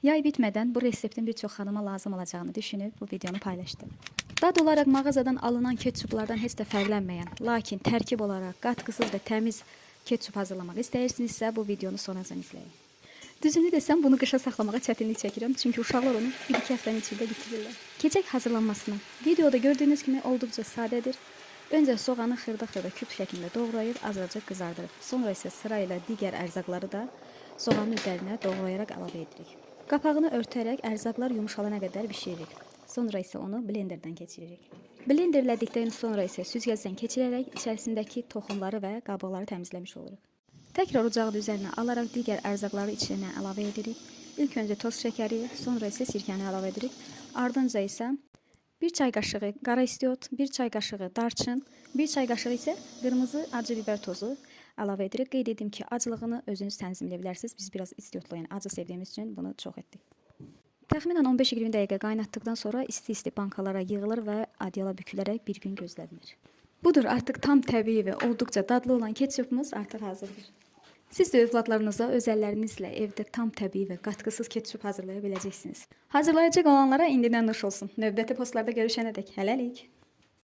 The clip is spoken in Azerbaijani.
Yay bitmədən bu reseptin bir çox xanıma lazım olacağını düşünüb bu videonu paylaşdım. Dad olaraq mağazadan alınan ketçuplardan heç də fərqlənməyən, lakin tərkib olaraq qatqısız və təmiz ketçup hazırlamaq istəyirsinizsə bu videonu sonacan izləyin. Düzünü desəm bunu qışa saxlamağa çətinlik çəkirəm, çünki uşaqlar onu 1-2 həftənin içində bitirirlər. Keçək hazırlanmasına. Videoda gördüyünüz kimi olduqca sadədir. Öncə soğanı xırda-xırda küp şəklində doğrayıb azacıq qızardırıb. Sonra isə sırayla digər ərzaqları da soğanın üzərinə doğrayaraq əlavə edirik. Qapağını örtərək ərzaqlar yumşalana qədər bişiririk. Sonra isə onu blenderdən keçiririk. Blenderlədikdən sonra isə süzgəcdən keçirərək içərisindəki toxumları və qabıqları təmizləmiş oluruq. Təkrar ocağı üzərinə alaraq digər ərzaqları içinə əlavə edirik. İlk öncə toz şəkəri, sonra isə sirkəni əlavə edirik. Ardınca isə 1 çay qaşığı qara istiot, 1 çay qaşığı darçın, 1 çay qaşığı isə qırmızı acı biber tozu əlavə edirik. Qeyd edim ki, acılığını özünüz tənzimləyə bilərsiniz. Biz biraz istiotlu, yəni acı sevdiyimiz üçün bunu çox etdik. Təxminən 15-20 dəqiqə qaynatdıqdan sonra isti-isti bankalara yığılır və adyala bükülərək bir gün gözlədilir. Budur, artıq tam təbii və olduqca dadlı olan ketçupumuz artıq hazırdır. Siz də övladlarınıza öz əllərinizlə evdə tam təbii və qatqısız ketçup hazırlaya biləcəksiniz. Hazırlayacaq olanlara indidən nuş olsun. Növbəti postlarda görüşənədək hələlik.